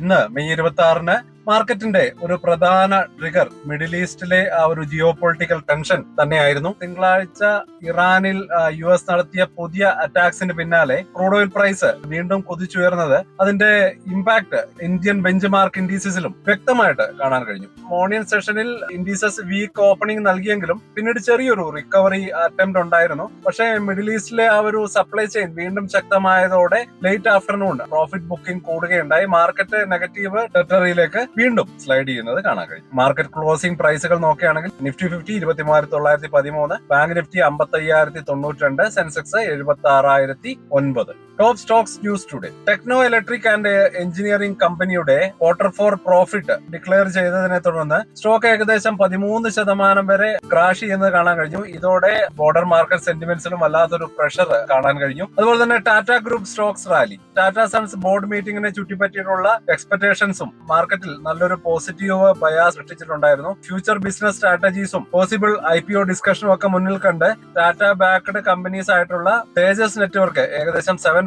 ഇന്ന് മെയ് 26-ന് മാർക്കറ്റിന്റെ ഒരു പ്രധാന ട്രിഗർ മിഡിൽ ഈസ്റ്റിലെ ആ ഒരു ജിയോ പൊളിറ്റിക്കൽ ടെൻഷൻ തന്നെയായിരുന്നു. തിങ്കളാഴ്ച ഇറാനിൽ US നടത്തിയ പുതിയ അറ്റാക്സിന് പിന്നാലെ ക്രൂഡ് ഓയിൽ പ്രൈസ് വീണ്ടും കുതിച്ചുയർന്നത് അതിന്റെ ഇമ്പാക്ട് ഇന്ത്യൻ ബെഞ്ച് മാർക്ക് ഇൻഡീസസിലും വ്യക്തമായിട്ട് കാണാൻ കഴിഞ്ഞു. മോർണിംഗ് സെഷനിൽ ഇൻഡീസസ് വീക്ക് ഓപ്പണിംഗ് നൽകിയെങ്കിലും പിന്നീട് ചെറിയൊരു റിക്കവറി അറ്റംപ്റ്റ് ഉണ്ടായിരുന്നു. പക്ഷേ മിഡിൽ ഈസ്റ്റിലെ ആ ഒരു സപ്ലൈ ചെയിൻ വീണ്ടും ശക്തമായതോടെ ലേറ്റ് ആഫ്റ്റർനൂൺ പ്രോഫിറ്റ് ബുക്കിംഗ് കൂടുകയുണ്ടായി. മാർക്കറ്റ് നെഗറ്റീവ് ടെറിട്ടറിയിലേക്ക് വീണ്ടും സ്ലൈഡ് ചെയ്യുന്നത് കാണാൻ കഴിയും. മാർക്കറ്റ് ക്ലോസിംഗ് പ്രൈസുകൾ നോക്കുകയാണെങ്കിൽ Nifty 50 23,913, bank Nifty 55,092, Sensex 76,009. Top stocks news today. Techno Electric and Engineering കമ്പനിയുടെ Q4 പ്രോഫിറ്റ് ഡിക്ലെയർ ചെയ്തതിനെ തുടർന്ന് സ്റ്റോക്ക് ഏകദേശം 13% വരെ ക്രാഷ് ചെയ്യുന്നത് കാണാൻ കഴിഞ്ഞു. ഇതോടെ ബോർഡർ മാർക്കറ്റ് സെന്റിമെന്റ്സിലും വല്ലാത്തൊരു പ്രഷർ കാണാൻ കഴിഞ്ഞു. അതുപോലെ തന്നെ Tata group stocks rally. Tata Sons board മീറ്റിംഗിനെ ചുറ്റിപ്പറ്റിയിട്ടുള്ള എക്സ്പെക്ടേഷൻസും മാർക്കറ്റിൽ നല്ലൊരു പോസിറ്റീവ് ബയാസ് സൃഷ്ടിച്ചിട്ടുണ്ടായിരുന്നു. ഫ്യൂച്ചർ ബിസിനസ് സ്ട്രാറ്റജീസും പോസിബിൾ IPO ഡിസ്കഷനും ഒക്കെ മുന്നിൽ കണ്ട് ടാറ്റ ബാക്ക്ഡ് കമ്പനീസ് ആയിട്ടുള്ള തേജസ് നെറ്റ്വർക്ക് ഏകദേശം 7%,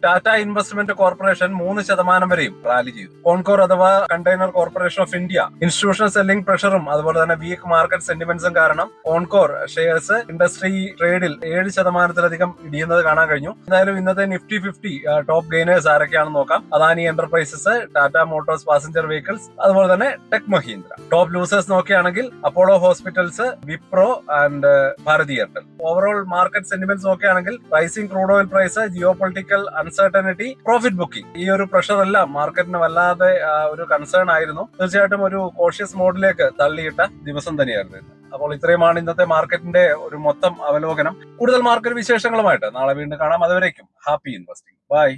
ടാറ്റ ഇൻവെസ്റ്റ്മെന്റ് കോർപ്പറേഷൻ 3% വരെയും റാലി ചെയ്തു. കോൺകോർ അഥവാ container corporation of India institutional selling പ്രഷറും അതുപോലെ തന്നെ വീക്ക് മാർക്കറ്റ് സെന്റിമെന്റ്സും കാരണം കോൺകോർ ഷെയർസ് ഇൻഡസ്ട്രി ട്രേഡിൽ 7%-ലധികം ഇടിയുന്നത് കാണാൻ കഴിഞ്ഞു. എന്തായാലും ഇന്നത്തെ നിഫ്റ്റി 50 ടോപ്പ് ഗെയിനേഴ്സ് ആരൊക്കെയാണെന്ന് നോക്കാം. Adani Enterprises, Tata Motors passenger vehicles, അതുപോലെ തന്നെ ടെക് മഹീന്ദ്ര. ടോപ്പ് ലൂസേഴ്സ് നോക്കുകയാണെങ്കിൽ Apollo Hospitals, Wipro and Bharti Airtel. Overall market sentiments നോക്കുകയാണെങ്കിൽ rising crude oil price, geopolitical uncertainty, profit booking, ഈ ഒരു പ്രഷർ എല്ലാം മാർക്കറ്റിന് വല്ലാതെ ഒരു കൺസേൺ ആയിരുന്നു. തീർച്ചയായിട്ടും ഒരു കോഷ്യസ് മോഡിലേക്ക് തള്ളിയിട്ട ദിവസം തന്നെയായിരുന്നു ഇന്ന്. അപ്പോൾ ഇത്രയുമാണ് ഇന്നത്തെ മാർക്കറ്റിന്റെ ഒരു മൊത്തം അവലോകനം. കൂടുതൽ മാർക്കറ്റ് വിശേഷങ്ങളുമായിട്ട് നാളെ വീണ്ടും കാണാം. അതുവരേക്കും ഹാപ്പി ഇൻവെസ്റ്റിംഗ്. ബൈ.